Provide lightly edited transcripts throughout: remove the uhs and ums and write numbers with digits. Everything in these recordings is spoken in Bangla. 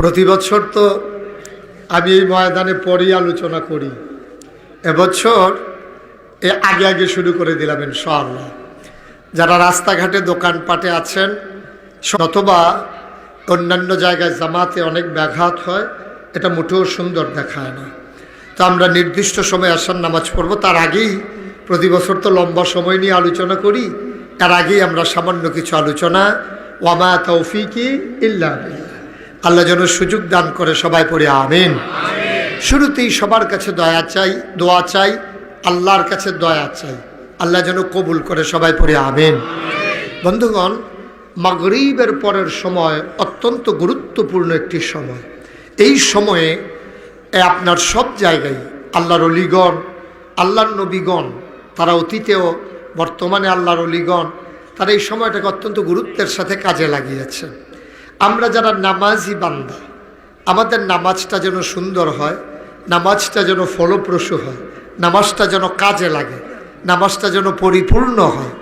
প্রতি বছর তো আমি এই ময়দানে পরেই আলোচনা করি, এবছর আগে আগে শুরু করে দিলাম ইনশাআল্লাহ। যারা রাস্তাঘাটে দোকানপাটে আছেন অথবা অন্যান্য জায়গায় জামাতে অনেক ব্যাঘাত হয়, এটা মোটেও সুন্দর দেখায় না। তো আমরা নির্দিষ্ট সময় আসার নামাজ পড়ব, তার আগেই প্রতি বছর তো লম্বা সময় নিয়ে আলোচনা করি, তার আগেই আমরা সামান্য কিছু আলোচনা। ওয়ামা তৌফিকি ইল্লা বিল্লাহ, আল্লাহ যেন সুযোগ দান করে, সবাই পড়ে আমিন। শুরুতেই সবার কাছে দয়া চাই, দোয়া চাই, আল্লাহর কাছে দয়া চাই, আল্লাহ যেন কবুল করে, সবাই পড়ে আমিন। বন্ধুগণ, মাগরিবের পরের সময় অত্যন্ত গুরুত্বপূর্ণ একটি সময়। এই সময়ে আপনার সব জায়গায় আল্লাহর অলিগণ, আল্লাহর নবীগণ, তারা অতীতেও বর্তমানে আল্লাহর অলিগণ, তারা এই সময়টাকে অত্যন্ত গুরুত্বের সাথে কাজে লাগিয়েছে। আমরা যারা নামাজি বান্দা, আমাদের নামাজটা যেন সুন্দর হয়, নামাজটা যেন ফলপ্রসূ হয়, নামাজটা যেন কাজে লাগে, নামাজটা যেন পরিপূর্ণ হয়।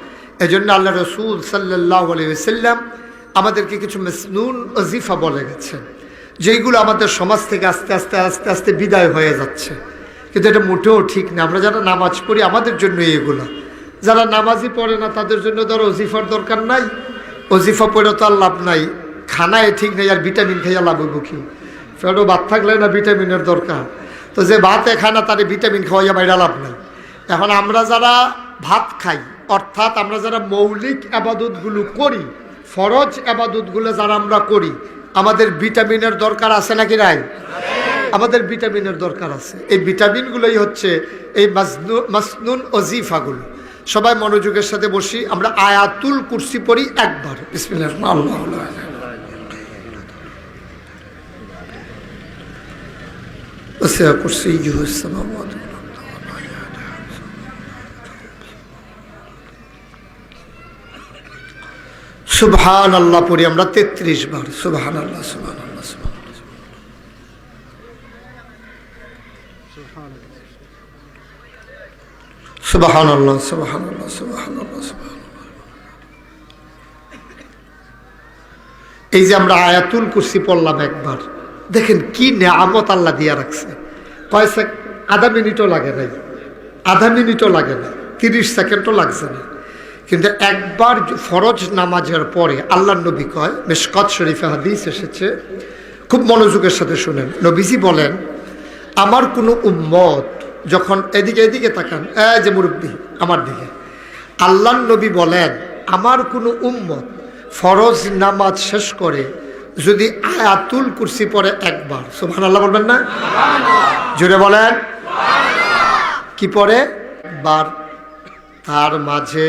এজন্য আল্লাহ রসুল সাল্লাল্লাহু আলাইহি ওয়াসাল্লাম আমাদেরকে কিছু মাসনুন ওয়াজিফা বলে গেছেন, যেইগুলো আমাদের সমাজ থেকে আস্তে আস্তে আস্তে আস্তে বিদায় হয়ে যাচ্ছে। কিন্তু এটা মোটেও ঠিক না। আমরা যারা নামাজ পড়ি আমাদের জন্য এগুলো, যারা নামাজই পড়ে না তাদের জন্য ধরো ওজিফার দরকার নাই। ওজিফা পড়ে তো আর লাভ নাই, খানায় ঠিক নেই, আর ভিটামিন খাইয়া লাভ হইব কি? ফেরো ভাত থাকলে না ভিটামিনের দরকার, তো যে ভাতে খায় না তারে ভিটামিন খাওয়াইয়া বাইরে লাভ নাই। এখন আমরা যারা ভাত খাই, অর্থাৎ আমরা যারা মৌলিক আবাদতগুলো করি, ফরজ আবাদতগুলো যারা আমরা করি, আমাদের ভিটামিনের দরকার আছে নাকি নাই? আমাদের ভিটামিনের দরকার আছে। এই ভিটামিনগুলোই হচ্ছে এই মাসনুন ওজিফাগুলো। সবাই মনোযোগের সাথে বসি, আমরা আয়াতুল কুরসি পড়ি একবার। বিসমিল্লাহ। সুবহানাল্লাহ পড়ি আমরা 33 বার। সুবহানাল্লাহ, সুবহানাল্লাহ, সুবহানাল্লাহ, সুবহানাল্লাহ, সুবহানাল্লাহ, সুবহানাল্লাহ। এই যে আমরা আয়াতুল কুরসি পড়লাম একবার, দেখেন কি নেয়ামত আল্লাহ দিয়া রাখছে। কয়েক আধা মিনিটও লাগে নাই, আধা মিনিটও লাগে না, 30 সেকেন্ডও লাগছে না। কিন্তু একবার ফরজ নামাজের পরে আল্লাহর নবী কয়, মিশকাত শরীফে হাদিস এসেছে, খুব মনোযোগের সাথে শুনেন। নবীজি বলেন, আমার কোনো উম্মত যখন এদিকে এদিকে তাকান, যে মুরব্বী আমার দিকে, আল্লাহর নবী বলেন, আমার কোনো উম্মত ফরজ নামাজ শেষ করে যদি আয়াতুল কুরসি পড়ে একবার, সুবহানাল্লাহ বলবেন না? জোরে বলেন। কি পড়ে? একবার। তার মাঝে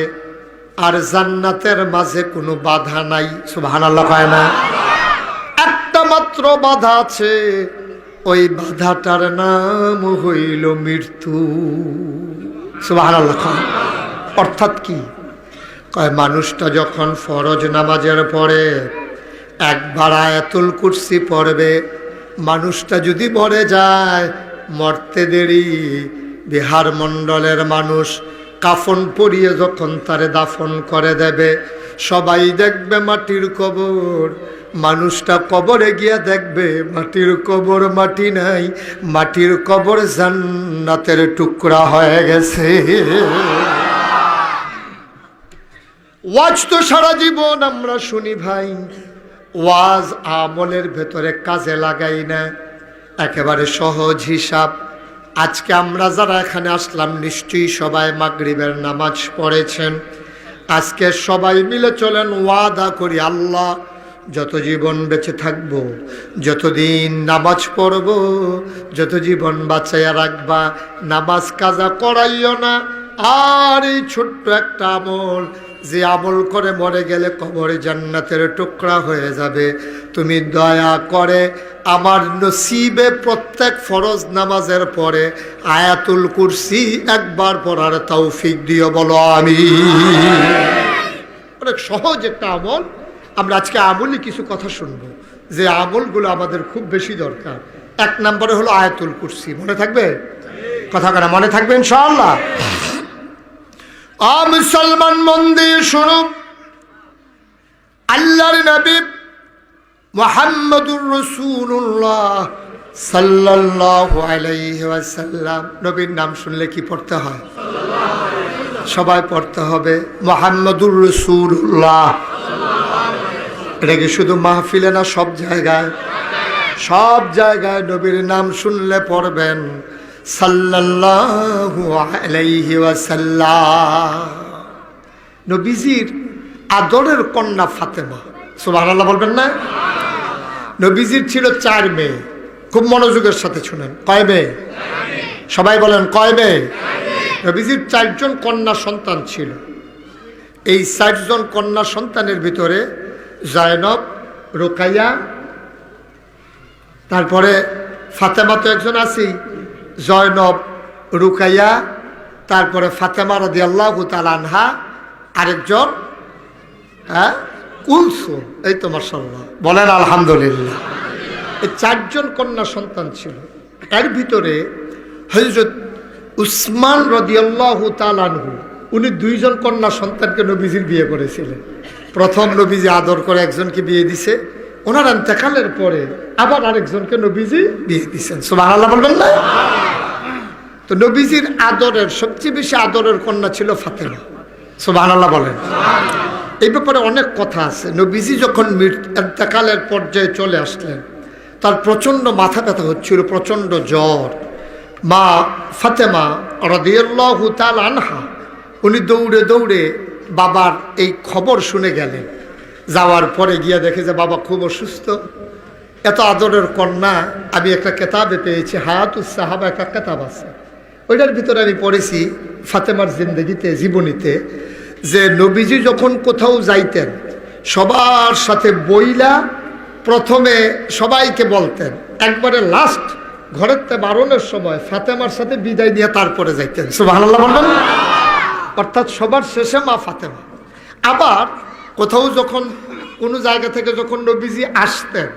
আর জান্নাতের মাঝে কোনো বাধা নাই। সুবহানাল্লাহ কয় না? একটা মাত্র বাধা আছে, ওই বাধাটার নাম হইল মৃত্যু। সুবহানাল্লাহ কয়। অর্থাৎ কি কয়? মানুষটা যখন ফরজ নামাজের পরে একবার আয়াতুল কুরসি পড়বে, মানুষটা যদি মরে যায়, মরতে দেরি, বিহার মণ্ডলের মানুষ কাফন পরিয়ে যখন তারে দাফন করে দেবে, সবাই দেখবে মাটির কবর। মানুষটা কবরে গিয়া দেখবে মাটির কবর মাটি নাই, মাটির কবর জান্নাতের টুকরা হয়ে গেছে। ওয়াজ তো সারা জীবন আমরা শুনি ভাই, ওয়াজ আমলের ভেতরে কাজে লাগাই না। একেবারে সহজ হিসাব, আজকে আমরা যারা এখানে আসলাম নিশ্চয়ই সবাই মাগরিবের নামাজ পড়েছেন। আজকে সবাই মিলে চলেন ওয়াদা করি, আল্লাহ যত জীবন বেঁচে থাকবো, যতদিন নামাজ পড়ব, যত জীবন বাঁচাইয়া রাখবা, নামাজ কাজা করাইও না। আর এই ছোট্ট একটা আমল, যে আমল করে মরে গেলে কবরে জান্নাতের টুকরা হয়ে যাবে, তুমি দয়া করে আমার নসিবে প্রত্যেক ফরজ নামাজের পরে আয়াতুল কুরসি একবার পড়ার তৌফিক দিও, বলো আমিন। অনেক সহজ একটা আমল। আমরা আজকে আমলই কিছু কথা শুনবো, যে আমলগুলো আমাদের খুব বেশি দরকার। 1 নম্বরে হলো আয়াতুল কুরসি। মনে থাকবে? কথা কেন মনে থাকবে ইনশাআল্লাহ। মুসলমান মন দিয়ে শুনো, আল্লাহর নবী মুহাম্মাদুর রাসূলুল্লাহ সাল্লাল্লাহু আলাইহি ওয়াসাল্লাম। নবীর নাম শুনলে কি পড়তে হয়? সবাই পড়তে হবে মুহাম্মাদুর রাসূলুল্লাহ। এটা কি শুধু মাহফিলে না, সব জায়গায়? সব জায়গায় নবীর নাম শুনলে পড়বেন সাল্লাল্লাহু আলাইহি ওয়াসাল্লাম। নবীজির আদরের কন্যা ফাতেমা, সুবহানাল্লাহ বলবেন না? নবীজির ছিল 4 মেয়ে। খুব মনোযোগের সাথে শুনেন। কয় মেয়ে? সবাই বলেন কয় মেয়ে? নবীজির 4 জন কন্যা সন্তান ছিল। এই 4 জন কন্যা সন্তানের ভিতরে জায়নব, রুকাইয়া, তারপরে ফাতেমা তো একজন আছি, জয়নব, রুকাইয়া, তারপরে ফাতেমা রাদিয়াল্লাহু তাআলা আনহা, আরেকজন কুলসুম। এই তো মাশাআল্লাহ, বলেন আলহামদুলিল্লাহ। এই 4 জন কন্যা সন্তান ছিল। এর ভিতরে হযরত উসমান রাদিয়াল্লাহু তাআলা আনহু, উনি 2 জন কন্যা সন্তানকে নবীজির বিয়ে করেছিলেন। প্রথম নবীজি আদর করে একজনকে বিয়ে দিছে, ওনার ইন্তেকালের পরে আবার আরেকজনকে নবীজি বিয়ে দিয়েছেন। সুবহানাল্লাহ বলবেন না? তো নবীজির আদরের সবচেয়ে বেশি আদরের কন্যা ছিল ফাতেমা। সুবহানাল্লাহ বলেন। এই ব্যাপারে অনেক কথা আছে। নবীজি যখন ইন্তেকালের পর্যায়ে চলে আসলেন, তার প্রচণ্ড মাথা ব্যথা হচ্ছিল, প্রচণ্ড জ্বর। মা ফাতেমা রাদিয়াল্লাহু তাআলা আনহা, উনি দৌড়ে দৌড়ে বাবার এই খবর শুনে গেলেন। যাওয়ার পরে গিয়া দেখে যে বাবা খুব অসুস্থ। এত আদরের কন্যা, আমি একটা কেতাবে পেয়েছি, হায়াতুস সাহাবা একটা কেতাব আছে, ওইটার ভিতরে আমি পড়েছি ফাতেমার জিন্দেগিতে, জীবনীতে, যে নবীজি যখন কোথাও যাইতেন সবার সাথে বইলা প্রথমে সবাইকে বলতেন, একবারে লাস্ট ঘরের তে বারণের সময় ফাতেমার সাথে বিদায় নিয়ে তারপরে যাইতেন। সুবহানাল্লাহ বলবেন? অর্থাৎ সবার শেষে মা ফাতেমা। আবার কোথাও যখন কোনো জায়গা থেকে যখন নবীজি আসতেন,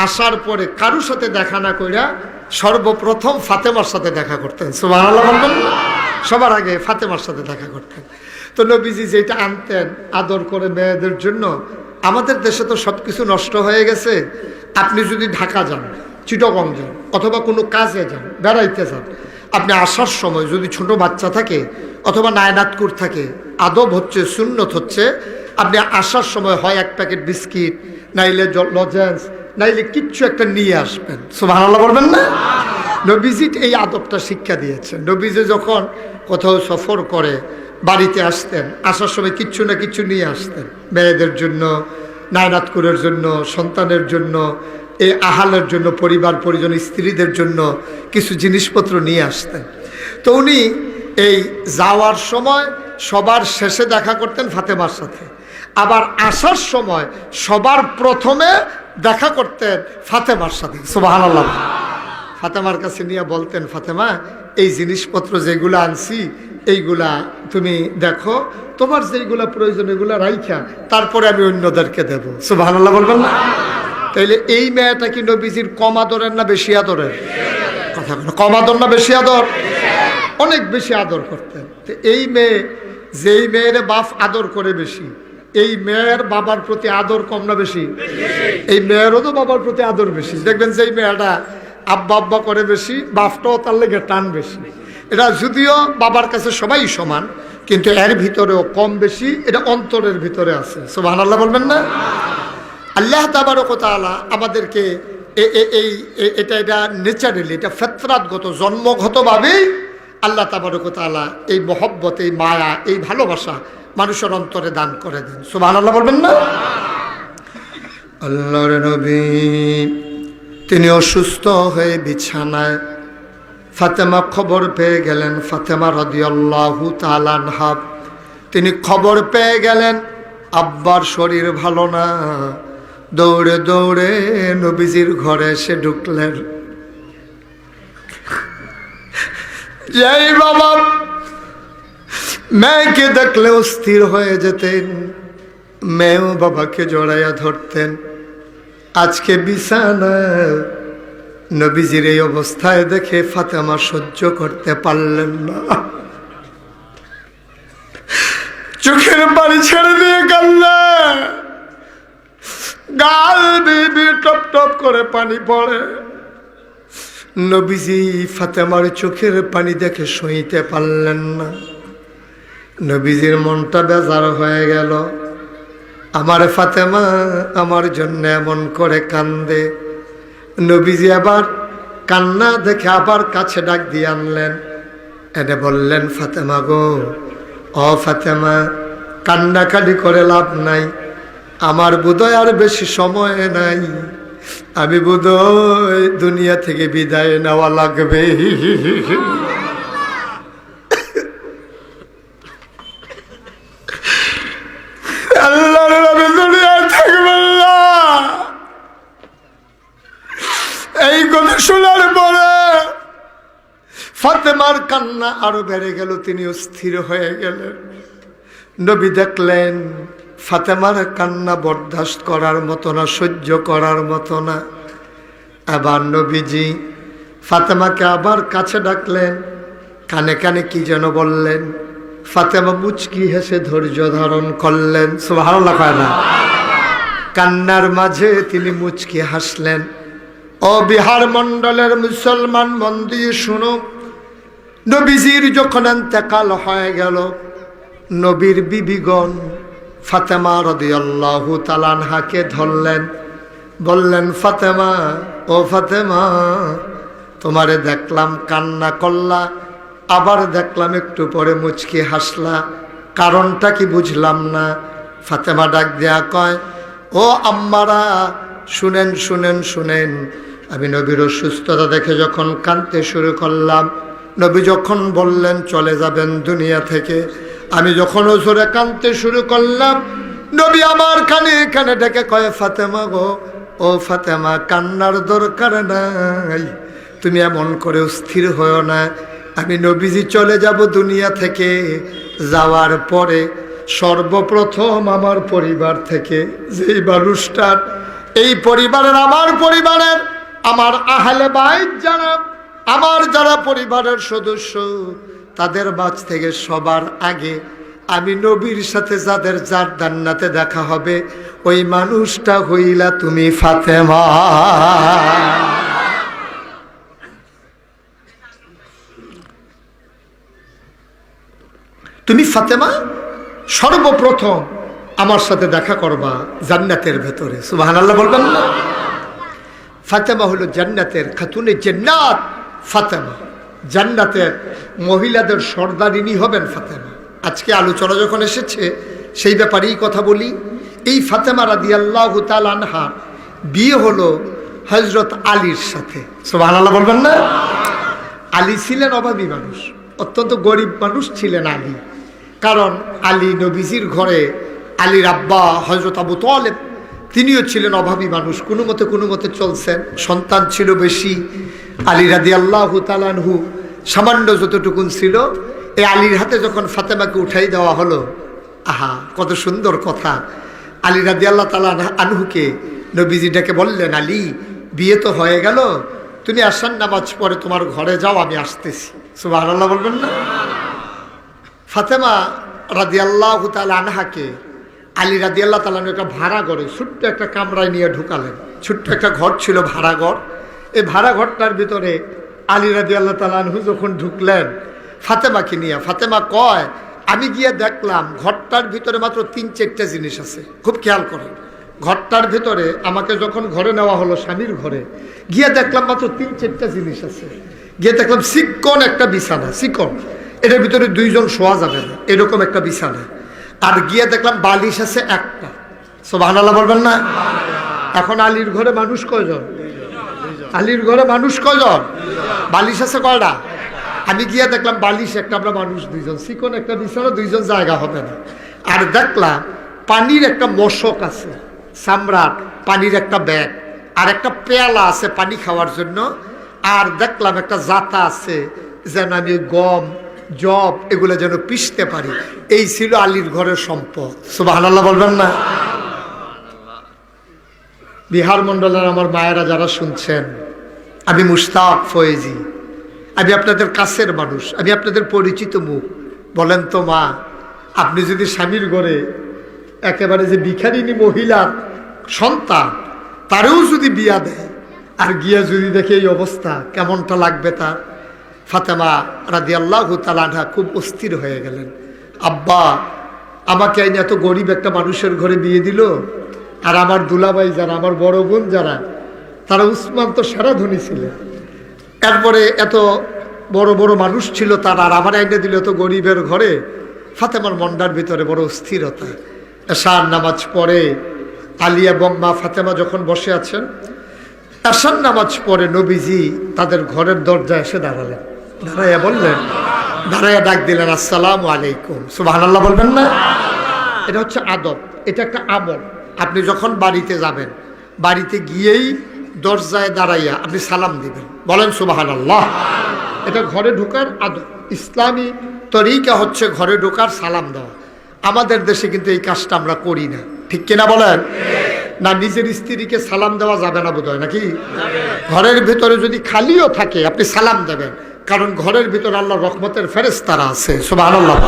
আসার পরে কারুর সাথে দেখা না কইরা সর্বপ্রথম ফাতেমার সাথে দেখা করতেন। সুবহানাল্লাহ বলবেন? সবার আগে ফাতেমার সাথে দেখা করতেন। তো নবীজি যেটা আনতেন আদর করে মেয়েদের জন্য, আমাদের দেশে তো সব কিছু নষ্ট হয়ে গেছে। আপনি যদি ঢাকা যান, চিটাগং যান, অথবা কোনো কাজে যান, বেড়াইতে যান, আপনি আসার সময় যদি ছোট বাচ্চা থাকে অথবা নায়নাতকুর থাকে, আদব হচ্ছে, সুন্নত হচ্ছে, আপনি আসার সময় হয় 1 প্যাকেট বিস্কিট, নাইলে লজেন্স, নাইলে কিচ্ছু একটা নিয়ে আসবেন। সুবহানাল্লাহ বলবেন না? নবীজি এই আদবটা শিক্ষা দিয়েছেন। নবীজি যখন কোথাও সফর করে বাড়িতে আসতেন, আসার সময় কিচ্ছু না কিছু নিয়ে আসতেন, মেয়েদের জন্য, নায়নাতকুরের জন্য, সন্তানের জন্য, এই আহালের জন্য, পরিবার পরিজন, স্ত্রীদের জন্য কিছু জিনিসপত্র নিয়ে আসতেন। তো উনি এই যাওয়ার সময় সবার শেষে দেখা করতেন ফাতেমার সাথে, আবার আসার সময় সবার প্রথমে দেখা করতেন ফাতেমার সাথে। সুবহানাল্লাহ। ফাতেমার কাছে নিয়ে বলতেন, ফাতেমা এই জিনিসপত্র যেগুলো আনছি এইগুলা তুমি দেখো, তোমার যেগুলা প্রয়োজন এগুলা রাইখা তারপরে আমি অন্যদেরকে দেব। সুবহানাল্লাহ বলবেন না? তাইলে এই মেয়েটা কি নবীজির কম আদরের না বেশি আদরের? কথা বলো, কম আদর না বেশি আদর? অনেক বেশি আদর করতেন। তো এই মেয়ে, যেই মেয়ের বাপ আদর করে বেশি, এই মেয়ের বাবার প্রতি আদর কম না বেশি? এই মেয়েরও তো বাবার প্রতি আদর বেশি। দেখবেন যে এই মেয়েটা আব্বা আব্বা করে বেশি, বাপটাও তার লেগে টান বেশি। এটা যদিও বাবার কাছে সবাই সমান, কিন্তু এর ভিতরেও কম বেশি, এটা অন্তরের ভিতরে আছে। সুবহানাল্লাহ বলবেন না? আল্লাহ তাবারক ওয়া তাআলা আমাদেরকে এটা নেচারালি, এটা ফিতরাতগত, জন্মগতভাবেই আল্লাহ তাবারক ওয়া তাআলা এই মহব্বত, এই মায়া, এই ভালোবাসা মানুষের অন্তরে দান করে দেন। সুবহানাল্লাহ বলবেন না? আল্লাহর নবী তিনি অসুস্থ হয়ে বিছানায়, ফাতেমা খবর পেয়ে গেলেন। ফাতেমা রাদিয়াল্লাহু তাআলা আনহা, তিনি খবর পেয়ে গেলেন আব্বার শরীর ভালো না। দৌড়ে দৌড়ে নবীজির ঘরে এসে ঢুকলেন। যেই বাবা মেয়েকে দেখলে অস্থির হয়ে যেতেন, মেয়েও বাবাকে জড়াইয়া ধরতেন। আজকে বিছানায় নবীজির এই অবস্থায় দেখে ফাতেমা সহ্য করতে পারলেন না, চোখের পানি ছেড়ে দিয়ে কাঁদলেন। গাল বিবি টপ টপ করে পানি পড়ে। নবীজি ফাতেমার চোখের পানি দেখে সইতে পারলেন না। নবীজির মনটা বেজার হয়ে গেল। আমার ফাতেমা আমার জন্য এমন করে কান্দে। নবীজি আবার কান্না দেখে আবার কাছে ডাক দিয়ে আনলেন, এনে বললেন, ফাতেমা গো, ও ফাতেমা, কান্নাকাটি করে লাভ নাই। আমার বোধহয় আর বেশি সময় নাই, আমি বোধহয় দুনিয়া থেকে বিদায় নেওয়া লাগবে। আল্লাহর নবী দুনিয়ায় থাকবেন না। এই কথা শোনার পরে ফাতেমার কান্না আরো বেড়ে গেল, তিনি অস্থির হয়ে গেলেন। নবী দেখলেন ফাতেমার কান্না বরদাস্ত করার মতো না, সহ্য করার মতো না। আবার নবীজি ফাতেমাকে আবার কাছে ডাকলেন, কানে কানে কি যেন বললেন। ফাতেমা মুচকি হেসে ধৈর্য ধারণ করলেন। সুবহানাল্লাহ কয় না? কান্নার মাঝে তিনি মুচকি হাসলেন। ও বিহার মণ্ডলের মুসলমান, মন দিয়ে শুনো, নবীজির যখন ইন্তেকাল হয়ে গেল, নবীর বিবিগণ ফাতেমা রাদিয়াল্লাহু তাআলা আনহাকে ধরলেন, বললেন, ফাতেমা, ও ফাতেমা, তোমারে দেখলাম কান্না করলা, আবার দেখলাম একটু পরে মুচকি হাসলা, কারণটা কি বুঝলাম না। ফাতেমা ডাক দেয়া কয়, ও আম্মারা, শুনেন শুনেন শুনেন, আমি নবীর অসুস্থতা দেখে যখন কাঁদতে শুরু করলাম, নবী যখন বললেন চলে যাবেন দুনিয়া থেকে, আমি যখন ওজোরে কাঁদতে শুরু করলাম, নবী আমার কানে কানে ডেকে কয়, ফাতেমা গো, ও ফাতেমা, কান্নার দরকার নাই, তুমি এমন করে অস্থির হও না। আমি নবীজি চলে যাব দুনিয়া থেকে, যাওয়ার পরে সর্বপ্রথম আমার পরিবার থেকে যেই মানুষটার, এই পরিবারের, আমার পরিবারের, আমার আহলে বাইত যারা, আমার যারা পরিবারের সদস্য, তাদের মাঝ থেকে সবার আগে আমি নবীর সাথে যাদের যার জান্নাতে দেখা হবে, ওই মানুষটা হইলা তুমি ফাতেমা। তুমি ফাতেমা সর্বপ্রথম আমার সাথে দেখা করবা জান্নাতের ভেতরে। সুবহানাল্লাহ বলবেন না? ফাতেমা হলো জান্নাতের খাতুনে জান্নাত। ফাতেমা জান্নাতের মহিলাদের সর্দারিনী হবেন ফাতেমা। আজকে আলোচনা যখন এসেছে সেই ব্যাপারেই কথা বলি। এই ফাতেমা রাদিয়াল্লাহু তাআলা আনহা বিয়ে হলো হযরত আলীর সাথে। সুবহানাল্লাহ বলবেন না? আলী ছিলেন অভাবী মানুষ, অত্যন্ত গরিব মানুষ ছিলেন আলী। কারণ আলী নবীজির ঘরে, আলীর আব্বা হযরত আবু তালেব, তিনিও ছিলেন অভাবী মানুষ, কোনো মতে চলছেন। সন্তান ছিল বেশি। আলী রাদিয়াল্লাহু তাআলা আনহু সামান্য যতটুকুন ছিল, এই আলীর হাতে যখন ফাতেমাকে উঠাই দেওয়া হলো, আহা কত সুন্দর কথা। আলী রাদিয়াল্লাহু তাআলা আনহুকে নবীজি ডেকে বললেন, আলী, বিয়ে তো হয়ে গেল, তুমি আসার নামাজ পড়ে তোমার ঘরে যাও, আমি আসতেছি। সুবহানাল্লাহ বলবেন না? ফাতেমা রাদিয়াল্লাহু তাআলা আনহাকে আলী রাদিয়াল্লাহু তাআলা একটা ভাড়া ঘরে, ছোট্ট একটা কামরায় নিয়ে ঢুকালেন। ছোট্ট একটা ঘর ছিল, ভাড়া ঘর। এই ভাড়া ঘরটার ভিতরে আলী রাদিয়াল্লাহু তাআলা আনহু যখন ঢুকলেন ফাতেমাকে নিয়ে, ফাতেমা কয়, আমি গিয়ে দেখলাম ঘরটার ভিতরে মাত্র 3-4টা জিনিস আছে। খুব খেয়াল করেন, ঘরটার ভিতরে আমাকে যখন ঘরে নেওয়া হলো, স্বামীর ঘরে গিয়ে দেখলাম মাত্র 3-4টা জিনিস আছে। গিয়ে দেখলাম চিকন একটা বিছানা, চিকন, এটার ভিতরে 2 জন শোয়া যাবে না, এরকম একটা বিছানা। আর গিয়ে দেখলাম বালিশ আছে একটা। সুবহানাল্লাহ বলবেন না? এখন আলীর ঘরে মানুষ কয়জন? আলীর ঘরে মানুষ কয়জন? বালিশ আছে কয়টা? আমি গিয়ে দেখলাম বালিশ একটা, আমরা মানুষ 2 জন, চিকন একটা বিছানা, 2 জন জায়গা হবে না। আর দেখলাম পানির একটা মশক আছে, চামড়ার পানির একটা ব্যাগ, আর একটা পেয়ালা আছে পানি খাওয়ার জন্য। আর দেখলাম একটা জাতা আছে, যেন আমি গম, জব এগুলো যেন পিষতে পারি। এই ছিল আলীর ঘরের সম্পদ। সুবহানাল্লাহ বলবেন না? বিহার মণ্ডলের আমার মায়েরা যারা শুনছেন, আমি মুশতাক ফয়েজি, আমি আপনাদের কাছের মানুষ, আমি আপনাদের পরিচিত মুখ। বলেন তো মা, আপনি যদি স্বামীর ঘরে একেবারে যে ভিখারিনী মহিলার সন্তান, তারেও যদি বিয়া দেয় আর গিয়া যদি দেখে এই অবস্থা, কেমনটা লাগবে তার? ফাতেমা রাদিয়াল্লাহু তাআলা আনহা খুব অস্থির হয়ে গেলেন। আব্বা, আমাকে আইন এত গরিব একটা মানুষের ঘরে বিয়ে দিল, আর আমার দুলাভাই যারা, আমার বড় বোন যারা, তারা উসমান তো সেরা ধনী ছিলেন, এরপরে এত বড় বড় মানুষ ছিল তারা, আর আমার আইনে দিল এত গরিবের ঘরে। ফাতেমার মন্ডার ভিতরে বড় অস্থিরতা। এশার নামাজ পড়ে আলী এবং মা ফাতেমা যখন বসে আছেন, এশার নামাজ পড়ে নবীজি তাদের ঘরের দরজায় এসে দাঁড়ালেন। দাঁড়াইয়া বললেন, দাঁড়াইয়া ডাক দিলেন, আসসালামু আলাইকুম। সুবহানাল্লাহ বলবেন না? এটা হচ্ছে আদব, এটা একটা আমল। আপনি যখন বাড়িতে যাবেন, বাড়িতে গিয়েই দরজায় দাঁড়াইয়া আপনি সালাম দিবেন, বলেন সুবহানাল্লাহ। এটা ঘরে ঢোকার আদব, ইসলামী তরিকা হচ্ছে ঘরে ঢোকার সালাম দেওয়া। আমাদের দেশে কিন্তু এই কাজটা আমরা করি না, ঠিক কিনা বলেন? না, নিজের স্ত্রীকে সালাম দেওয়া যাবে না বোধহয়, নাকি? ঘরের ভিতরে যদি খালিও থাকে আপনি সালাম দেবেন, কারণ ঘরের ভিতরে আল্লাহর রহমতের ফেরেশতারা আছে। সুবহানাল্লাহ।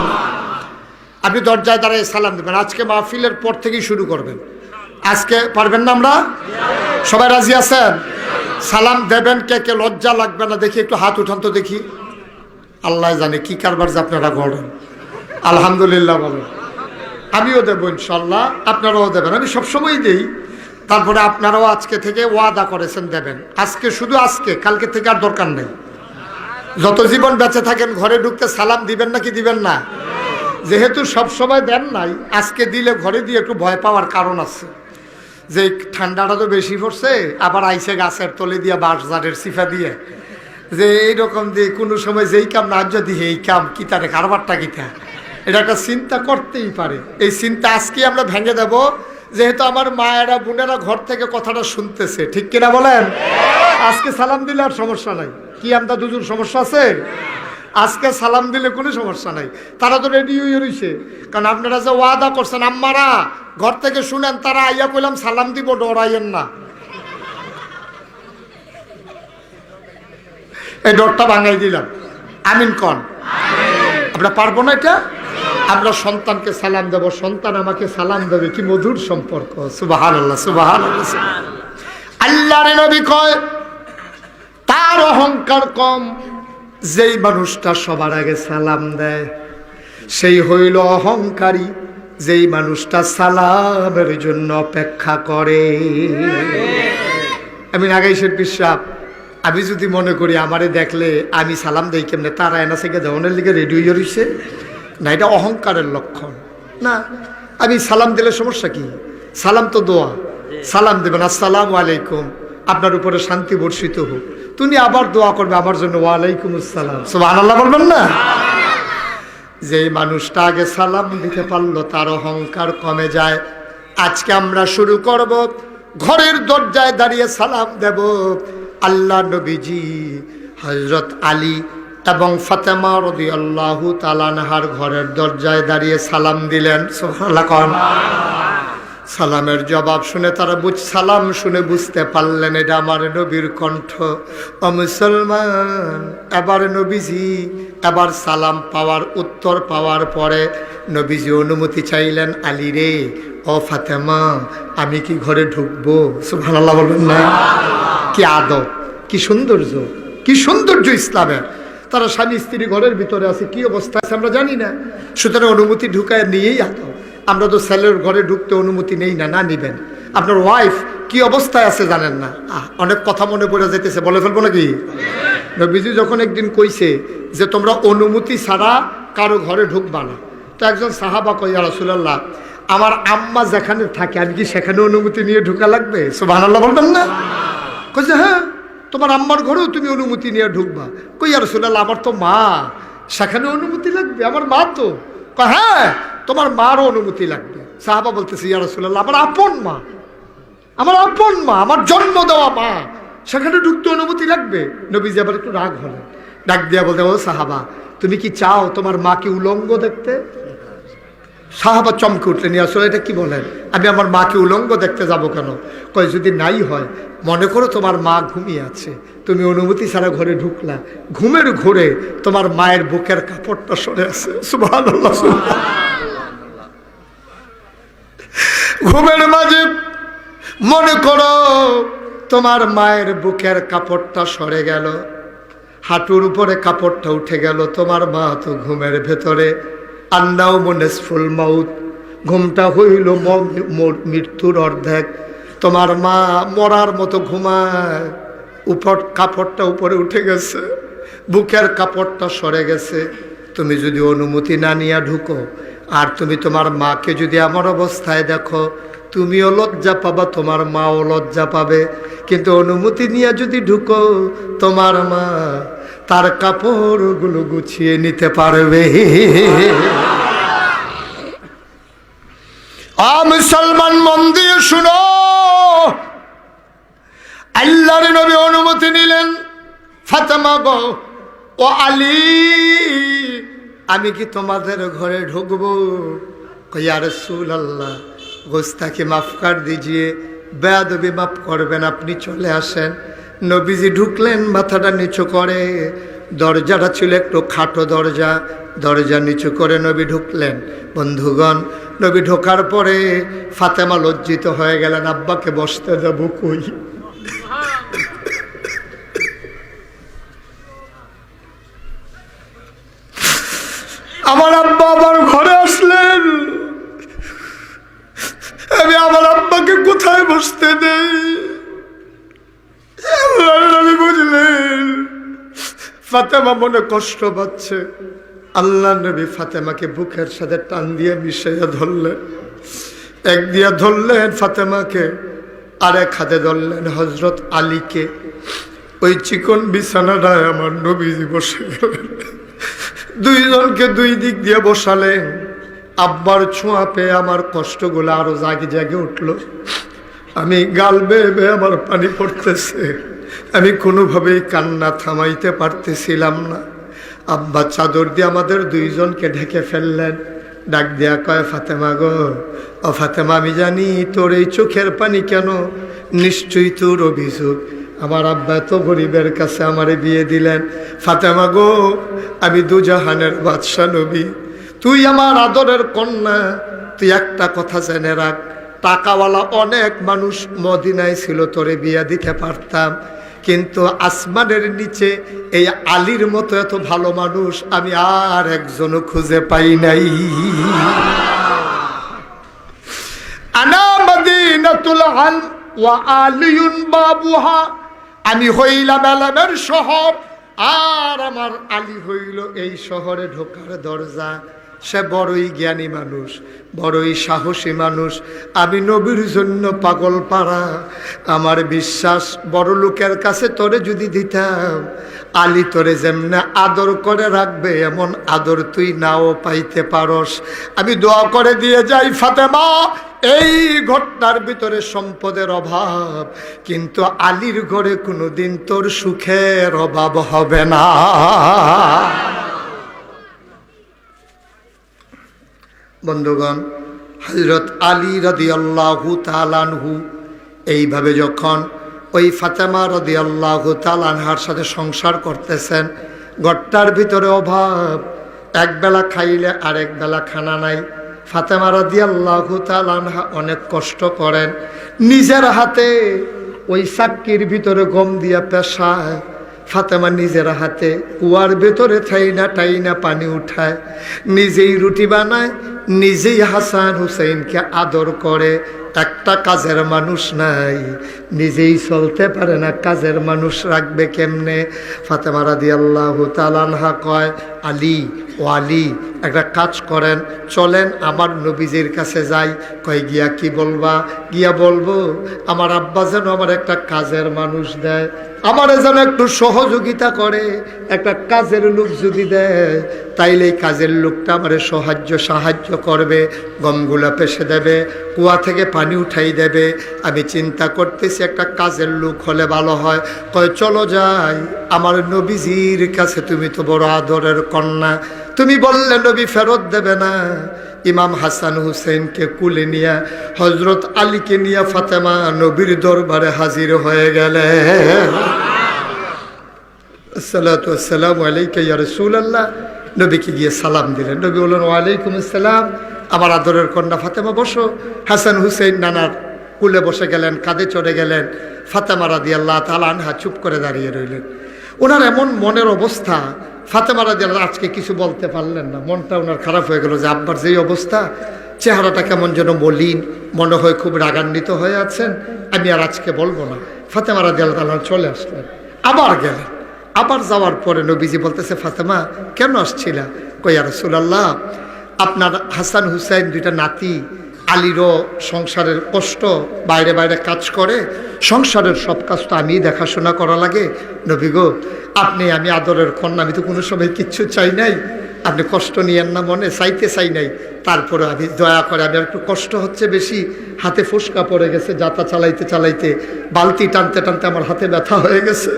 আপনি দরজায় দাঁড়িয়ে সালাম দেবেন। আজকে মাহফিলের পর থেকেই শুরু করবেন। আজকে পারবেন না? আমরা সবাই রাজি আছেন? সালাম দেবেন। কে কে লজ্জা লাগবে না দেখি একটু হাত উঠান তো দেখি। আল্লাহ জানে কি কারবার যে আপনারা করেন। আলহামদুলিল্লাহ বলেন। আমিও দেবো ইনশাল্লাহ, আপনারাও দেবেন। আমি সবসময় দেই। তারপরে আপনারাও আজকে থেকে ওয়াদা করেছেন দেবেন। আজকে, শুধু আজকে, কালকে থেকে আর দরকার নেই। যত জীবন বেঁচে থাকেন ঘরে ঢুকতে সালাম দিবেন নাকি দিবেন না? যেহেতু সব সময় দেন নাই, আজকে দিলে ঘরে দিয়ে একটু ভয় পাওয়ার কারণ আছে। যে ঠান্ডাটা তো বেশি পড়ছে, আবার আইসে গাছের তলে দিয়ে বাঁশঝাড়ের সিফা দিয়ে, যে এইরকম দিয়ে কোনো সময় যেই কাম না যদি এই কাম কি তারে কারবারটা কিতা, এটা একটা চিন্তা করতেই পারে। এই চিন্তা আজকে আমরা ভেঙে দেব, যেহেতু আমার মায়েরা বোনেরা ঘর থেকে কথাটা শুনতেছে, ঠিক কিনা বলেন? আজকে সালাম দিলে আর সমস্যা নাই। কি আমরা দুজন সমস্যা আছে? আজকে সালাম দিলে কোনো সমস্যা নাই। তারা তো রেডি হয়ে রয়েছে, কারণ আপনারা যে ওয়াদা করছেন আম্মারা ঘর থেকে শুনেন, তারা আইয়া কইলাম সালাম দিব, ডরাইয়েন না। এই ডরটা ভাঙাই দিলাম। আমিন কন। আমরা পারবো না এটা? আমরা সন্তানকে সালাম দেব, সন্তান আমাকে সালাম দেবে, কি মধুর সম্পর্ক। সুবহানাল্লাহ, সুবহানাল্লাহ। আল্লাহর নবী কয়, তার অহংকার কম, যেই মানুষটা সবার আগে সালাম দেয় সেই হইল অহংকারী, যেই মানুষটা সালামের জন্য অপেক্ষা করে। আমি নাগাইশের বিশ্বাস, আমি যদি মনে করি আমারে দেখলে আমি সালাম দেই কেমনে, তারা এনা থেকে দেওয়ানের লিগে রেডি হয়ে রয়েছে, না, এটা অহংকারের লক্ষণ না। আমি সালাম দিলে সমস্যা কি? সালাম তো দোয়া। সালাম দেবেন, আসসালামু আলাইকুম, আপনার উপরে শান্তি বর্ষিত হোক। তুমি আবার দোয়া করবে আমার জন্য, ওয়ালাইকুম আসসালাম। সুবহানাল্লাহ বলবেন না? যে মানুষটা আগে সালাম দিতে পারলো তার অহংকার কমে যায়। আজকে আমরা শুরু করব ঘরের দরজায় দাঁড়িয়ে সালাম দেব। আল্লাহ নবীজি হযরত আলী এবং ফাতেমা রাদিয়াল্লাহু তাআলা আনহার ঘরের দরজায় দাঁড়িয়ে সালাম দিলেন। সুবহানাল্লাহ। সালামের জবাব শুনে তারা সালাম শুনে বুঝতে পারলেন এটা আমার নবীর কণ্ঠ। ও মুসলমান, এবার নবীজি এবার সালাম পাওয়ার, উত্তর পাওয়ার পরে নবীজি অনুমতি চাইলেন, আলী রে, ও ফাতেমা, আমি কি ঘরে ঢুকবো? সুবহানাল্লাহ বলবেন না? কি আদব, কি সৌন্দর্য, কি সৌন্দর্য ইসলামের। তারা স্বামী স্ত্রী ঘরের ভিতরে আছে, কি অবস্থা আছে আমরা জানি না, সুতরাং অনুমতি ঢুকায় নিয়েই আদব। আমরা তো ছেলের ঘরে ঢুকতে অনুমতি নেই না, না নিবেন। আপনার ওয়াইফ কি অবস্থায় আছে জানেন না, অনেক কথা মনে পড়ে যেতেছে, বলে ফেলবো নাকি? নবীজি যখন একদিন কইছে যে তোমরা অনুমতি ছাড়া কারো ঘরে ঢুকবা না, তো একজন সাহাবা কই, ইয়া রাসূলুল্লাহ, আমার আম্মা যেখানে থাকে আমি কি সেখানে অনুমতি নিয়ে ঢুকা লাগবে? সুবহানাল্লাহ বলবেন না? কইছে হ্যাঁ, তোমার আম্মার ঘরেও তুমি অনুমতি নিয়ে ঢুকবা। কই, ইয়া রাসূলুল্লাহ, আমার তো মা, সেখানে অনুমতি লাগবে? আমার মা তো। হ্যাঁ, তোমার মারও অনুমতি লাগবে। সাহাবা বলতেছে, ইয়া রাসূলুল্লাহ, আমার আপন মা, আমার আপন মা, আমার জন্ম দেওয়া মা, সেখানে ঢুকতে অনুমতি লাগবে? নবীজি আবার একটু রাগ হলেন, ডাক দিয়া বলতে, ও সাহাবা, তুমি কি চাও তোমার মাকে উলঙ্গ দেখতে? সাহাবা চমকে উঠলেন, আসলে এটা কি বলেন? আমি আমার মাকে উলঙ্গ দেখতে যাব কেন? কয়, যদি নাই হয়, মনে করো তোমার মা ঘুমিয়ে আছে, তুমি অনুমতি ছাড়া ঘরে ঢুকলা, ঘুমের ঘোরে তোমার মায়ের বুকের কাপড়টা সরে আছে। সুবহানাল্লাহ। ঘুমের মাঝে মনে করো তোমার মায়ের বুকের কাপড়টা সরে গেল, হাঁটুর উপরে কাপড়টা উঠে গেল, তোমার মা তো ঘুমের ভেতরে। আন্নাও মুনিসফুল মাউত, ঘুমটা হইল মৃত্যুর অর্ধেক। তোমার মা মরার মতো ঘুমায়, উপর কাপড়টা উপরে উঠে গেছে, বুকের কাপড়টা সরে গেছে। তুমি যদি অনুমতি না নিয়ে ঢুকো, আর তুমি তোমার মাকে যদি আমার অবস্থায় দেখো, তুমিও লজ্জা পাবা, তোমার মাও লজ্জা পাবে। কিন্তু অনুমতি নিয়ে যদি ঢুকো, তোমার মা তার কাপড়গুলো গুছিয়ে নিতে পারবে। মুসলমান মন দিয়ে শুনো, আল্লাহর নবী অনুমতি নিলেন, ফাতেমা গো ও আলী, আমি কি তোমাদের ঘরে ঢুকবো? ইয়া রাসূলুল্লাহ, গোস্তাকে মাফ কর দিজিয়ে, বেয়াদবি মাফ করবেন, আপনি চলে আসেন। নবীজি ঢুকলেন, মাথাটা নিচু করে, দরজাটা ছিল একটু খাটো দরজা, দরজা নিচু করে নবী ঢুকলেন। বন্ধুগণ, নবী ঢোকার পরে ফাতেমা লজ্জিত হয়ে গেলেন, আব্বাকে বসতে দেবো কই? আমার আব্বা আমার ঘরে আসলেন, আমি আমার আব্বাকে কোথায় বসতে দেই? নবী বুঝলেন ফাতেমা মনে কষ্ট পাচ্ছে। আল্লাহ নবী ফাতেমাকে বুকের সাথে টান দিয়ে মিশাইয়া ধরলেন, এক দিয়া ধরলেন ফাতেমাকে, আরেক হাতে ধরলেন হযরত আলীকে। ওই চিকন বিছানাটায় আমার নবীজি বসে গেলেন, দুইজনকে দুই দিক দিয়ে বসালেন। আব্বার ছোঁয়া পেয়ে আমার কষ্টগুলো আরো জাগে জাগে উঠলো। আমি গাল বেয়ে বেয়ে আমার পানি পড়তেছে, আমি কোনোভাবেই কান্না থামাইতে পারতেছিলাম না। আব্বা চাদর দিয়ে আমাদের দুইজনকে ঢেকে ফেললেন, ডাক দিয়া কয়, ফাতেমা গো, ও ফাতেমা, আমি জানি তোর এই চোখের পানি কেন, নিশ্চয়ই তোর অভিযোগ, আমার আব্বা তো গরিবের কাছে আমারে বিয়ে দিলেন। ফাতেমা গো, আমি দুজাহানের বাদশা নবী, তুই আমার আদরের কন্যা, তুই একটা কথা জেনে রাখ, টাকাওয়ালা অনেক মানুষ মদিনায় ছিল, তোরে বিয়ে দিতে পারতাম, কিন্তু আসমানের নিচে এই আলীর মতো এত ভালো মানুষ আমি আর একজনও খুঁজে পাই নাই। আনা মদিনাতুল আল ওয়া আলিয়ুন বাবুহা, আমি হইলাম এলামের শহর, আর আমার আলী হইল এই শহরে ঢোকার দরজা। সে বড়ই জ্ঞানী মানুষ, বড়ই সাহসী মানুষ, আমি নবীর জন্য পাগল পাড়া। আমার বিশ্বাস বড় লোকের কাছে তোরে যদি দিতাম, আলী তোরে যেমনে আদর করে রাখবে, এমন আদর তুই নাও পাইতে পারস। আমি দোয়া করে দিয়ে যাই, ফাতেমা, এই ঘরটার ভিতরে সম্পদের অভাব, কিন্তু আলীর ঘরে কোনোদিন তোর সুখের অভাব হবে না। বন্ধুগণ, হযরত আলী রাদিয়াল্লাহু তাআলা আনহু এইভাবে যখন ওই ফাতেমা রাদিয়াল্লাহু তাআলা আনহার সাথে সংসার করতেছেন, ঘরটার ভিতরে অভাব, একবেলা খাইলে আরেক বেলা খানা নাই। ফাতেমা রাদিয়াল্লাহু তাআলা আনহা অনেক কষ্ট করেন, নিজের হাতে ওই চাক্কির ভিতরে গম দিয়া পেশায়। ফাতেমা নিজের হাতে কুয়ার ভেতরে থাইনা টাইনা পানি উঠায়, নিজেই রুটি বানায়, নিজেই হাসান হুসাইনকে আদর করে। একটা কাজের মানুষ নাই, নিজেই চলতে পারে না, কাজের মানুষ রাখবে কেমনে? ফাতেমা রাদিয়াল্লাহু তাআলা আনহা কয়, আলী, ও আলী, একটা কাজ করেন, চলেন আমার নবীজির কাছে যাই। কয়, গিয়া কি বলবা? গিয়া বলবো আমার আব্বা যেন আমার একটা কাজের মানুষ দেয়, আমারে যেন একটু সহযোগিতা করে, একটা কাজের লোক যদি দেয়, তাইলে এই কাজের লোকটা আমারে সাহায্য করবে, গমগুলা পেশে দেবে, কুয়া থেকে পানি উঠাই দেবে। আমি চিন্তা করতেছি একটা কাজের লোক হলে ভালো হয়। কয়, চলো যাই আমার নবীজির কাছে, তুমি তো বড় আদরের কন্যা, তুমি বললে নবী ফেরত দেবে না। ইমাম হাসান হুসেনকে কুলে নিয়ে, হযরত আলীকে নিয়ে ফাতেমা নবীর দরবারে হাজির হয়ে গেলেন। আসসালাতু ওয়াসসালামু আলাইকা ইয়া রাসূলুল্লাহ। নবীকে গিয়ে সালাম দিলেন। নবী বললেন, ওয়ালাইকুম আসসালাম। আমার আদরের কন্যা ফাতেমা বসো। হাসান হুসেন নানার কুলে বসে গেলেন, কাঁধে চড়ে গেলেন। ফাতেমা রাদিয়াল্লাহু তাআলা আনহা চুপ করে দাঁড়িয়ে রইলেন। ওনার এমন মনের অবস্থা, ফাতেমা রাদিয়াল্লাহু আজকে কিছু বলতে পারলেন না। মনটা ওনার খারাপ হয়ে গেল যে আব্বার যেই অবস্থা, চেহারাটা কেমন যেন মলিন, মনে হয় খুব রাগান্বিত হয়ে আছেন, আমি আর আজকে বলবো না। ফাতেমা রাদিয়াল্লাহু তাআলা চলে আসলেন, আবার গেলেন। আবার যাওয়ার পরে নবীজি বলতেছে, ফাতেমা কেন আসছিলা? কই ইয়া রাসূলুল্লাহ, আপনার হাসান হুসাইন দুইটা নাতি, আলীরও সংসারের কষ্ট, বাইরে বাইরে কাজ করে, সংসারের সব কাজ তো আমি দেখাশোনা করা লাগে। নবী গো, আপনি, আমি আদরের কন্যা, আমি তো কোনো সময় কিচ্ছু চাই নাই, আপনি কষ্ট নিয়েন না মনে, চাইতে চাই নাই। তারপরে আমি দয়া করে, আমি একটু কষ্ট হচ্ছে বেশি, হাতে ফুসকা পড়ে গেছে, যাতা চালাইতে চালাইতে, বালতি টানতে টানতে আমার হাতে ব্যথা হয়ে গেছে।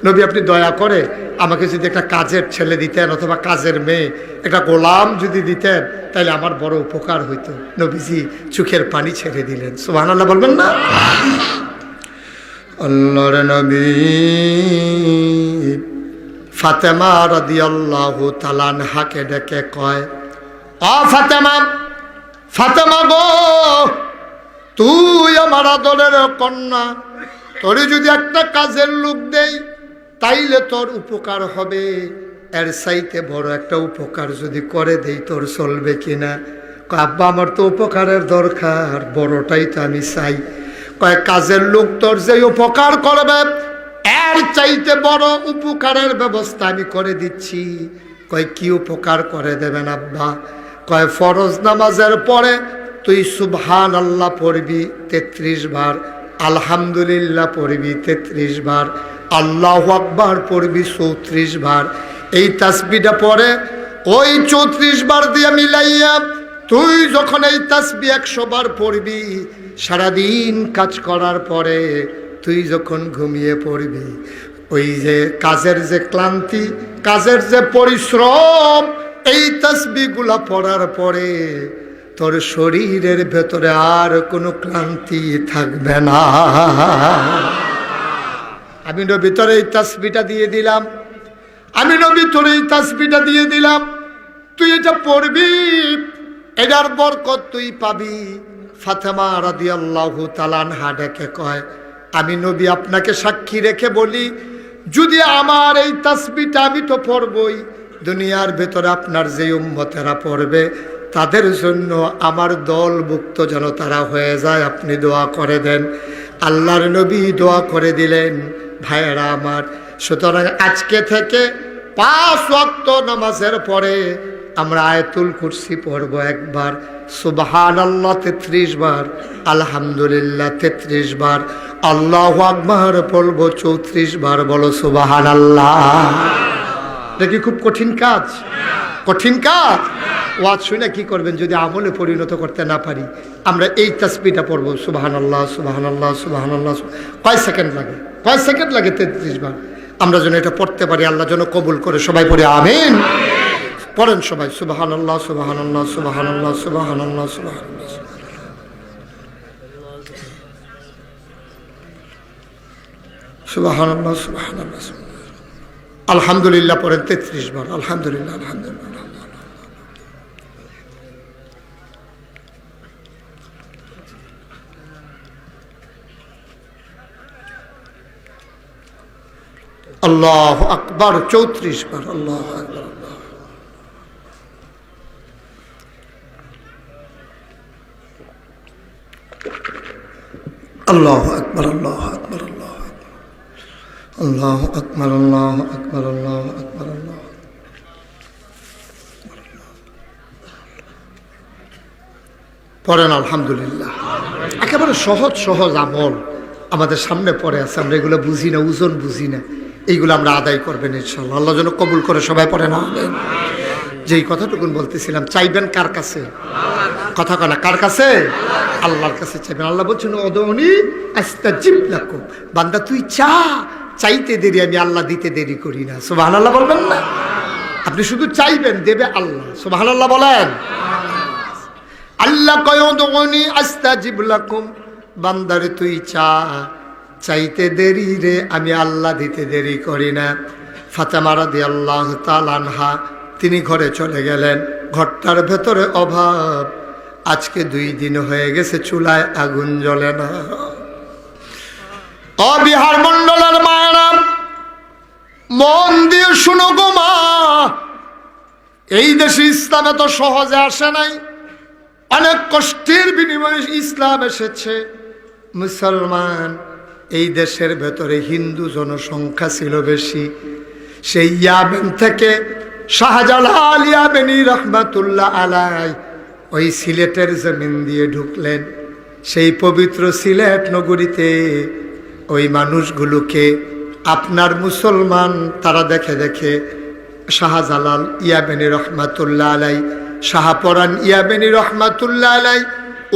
নবী আপনি দয়া করে আমাকে যদি একটা কাজের ছেলে দিতেন, অথবা কাজের মেয়ে, একটা গোলাম যদি দিতেন, তাহলে আমার বড় উপকার হইতো। নবীজি চোখের পানি ছেড়ে দিলেন। সুবহানাল্লাহ বলবেন না? আল্লাহর নবী ফাতেমা রাদিয়াল্লাহু তাআলা আনহাকে ডেকে কয়, ও ফাতেমা, ফাতেমা গো, তুই আমার আদরের কন্যা, তোরে যদি একটা কাজের লোক দেই তাইলে তোর উপকার হবে, এর চাইতে বড় একটা উপকার যদি করে দেই তোর চলবে কিনা? কয় আব্বা, আমার তো উপকারের দরকার, বড়টাই তো আমি চাই। কয় কাজের লোক তোর যে উপকার করবে এর চাইতে বড় উপকারের ব্যবস্থা আমি করে দিচ্ছি। কয় কি উপকার করে দেবেন আব্বা? কয় ফরজ নামাজের পরে তুই সুবহানাল্লাহ পড়বি 33 বার, আলহামদুলিল্লাহ পড়বি 33 বার, আল্লাহু আকবার পড়বি 34 বার। এই তাসবিহটা পড়ে ওই 34 বার দিয়ে মিলাইয়া তুই যখন এই তাসবিহ 100 বার পড়বি, সারাদিন কাজ করার পরে তুই যখন ঘুমিয়ে পড়বি, ওই যে কাজের যে ক্লান্তি, কাজের যে পরিশ্রম, এই তাসবিহগুলা পড়ার পরে তোর শরীরের ভেতরে আর কোনো ক্লান্তি থাকবে না। আমি নবী তোর এই তাসবিহটা দিয়ে দিলাম, আমি নবী তোর এই তাসবিহটা দিয়ে দিলাম, তুই এটা পড়বি, এটার বরকত তুই পাবি। ফাতেমা রাদিয়াল্লাহু তাআলা আনহা ডেকে কয়, আমি নবী আপনাকে সাক্ষী রেখে বলি, যদি আমার এই তাসবিহটা, আমি তো পড়বই, দুনিয়ার ভেতরে আপনার যে উম্মতেরা পড়বে তাদের জন্য আমার দলভুক্ত যেন তারা হয়ে যায়, আপনি দোয়া করে দেন। আল্লাহর নবী দোয়া করে দিলেন। ভাইয়েরা আমার, সুতরাং আজকে থেকে 5 ওয়াক্ত নামাজের পরে আমরা আয়াতুল কুরসি পড়ব একবার, সুবহানাল্লাহ 33 বার, আলহামদুলিল্লাহ 33 বার, আল্লাহু আকবার পড়ব 34 বার। বলো সুবহানাল্লাহ। দেখি খুব কঠিন কাজ, কঠিন কাজ। ওয়াজ শুনে কি করবেন যদি আমলে পরিণত করতে না পারি? আমরা এই তাসবিহটা পড়ব, সুবহানাল্লাহ সুবহানাল্লাহ সুবহানাল্লাহ। কয় সেকেন্ড লাগে? কয় সেকেন্ড লাগে? 33 বার। আমরা যেন এটা পড়তে পারি, আল্লাহ যেন কবুল করে। সবাই পড়ে আমিন। পড়েন সবাই, সুবহানাল্লাহ সুবহানাল্লাহ সুবহানাল্লাহ সুবহানাল্লাহ সুবহানাল্লাহ। সুবহানাল্লাহ সুবহানাল্লাহ। আলহামদুলিল্লাহ পড়েন 33 বার, আলহামদুলিল্লাহ আলহামদুলিল্লাহ। আল্লাহু আকবার 34 বার, আল্লাহু আকবার। আল্লাহু আকবার, আল্লাহু আকবার, আল্লাহু আকবার, আল্লাহু আকবার, আল্লাহু আকবার, আল্লাহু। পড়েন আলহামদুলিল্লাহ। একেবারে সহজ সহজ আমল আমাদের সামনে পড়ে আছে, আমরা এগুলো বুঝি না, ওজন বুঝি না, এইগুলো আমরা আদায় করবেন ইনশাআল্লাহ। আল্লাহ যেন কবুল করে। সবাই পড়েন আমিন। যেই কথাটুকুন বলতেছিলাম, চাইবেন কার কাছে? কথা কয় না, কার কাছে? আল্লাহর কাছে চাইবেন। আল্লাহ বলছেন উদউনি আস্তাজিব লাকুম, বান্দা তুই চা, চাইতে দেরি আমি আল্লাহ দিতে দেরি করি না। সুবহানাল্লাহ বলবেন না? আপনি শুধু চাইবেন, দেবে আল্লাহ। সুবহানাল্লাহ বলেন। আল্লাহ কয় উদউনি আস্তাজিব লাকুম, বান্দারে তুই চা, চাইতে দেরি রে আমি আল্লাহ দিতে দেরি করি না। ফাতেমা রাদিয়াল্লাহু তাআলা আনহা তিনি ঘরে চলে গেলেন। ঘরটার ভেতরে অভাব, আজকে 2 দিন হয়ে গেছে চুলায় আগুন জ্বলে না। ও বিহার মন্ডলের মায়েরা, মন দিয়ে শুনো গো মা, এই দেশে ইসলাম এত সহজে আসে নাই, অনেক কষ্টের বিনিময়ে ইসলাম এসেছে। মুসলমান, এই দেশের ভেতরে হিন্দু জনসংখ্যা ছিল বেশি। সেই ইয়ামেন থেকে শাহজালাল ইয়ামেনি রহমাতুল্লাহ আলাই ওই সিলেটের জমিন দিয়ে ঢুকলেন। সেই পবিত্র সিলেট নগরীতে ওই মানুষগুলোকে আপনার মুসলমান তারা দেখে দেখে শাহজালাল ইয়ামেনি রহমাতুল্লাহ আলাই, শাহপরান ইয়ামেনি রহমাতুল্লাহ আলাই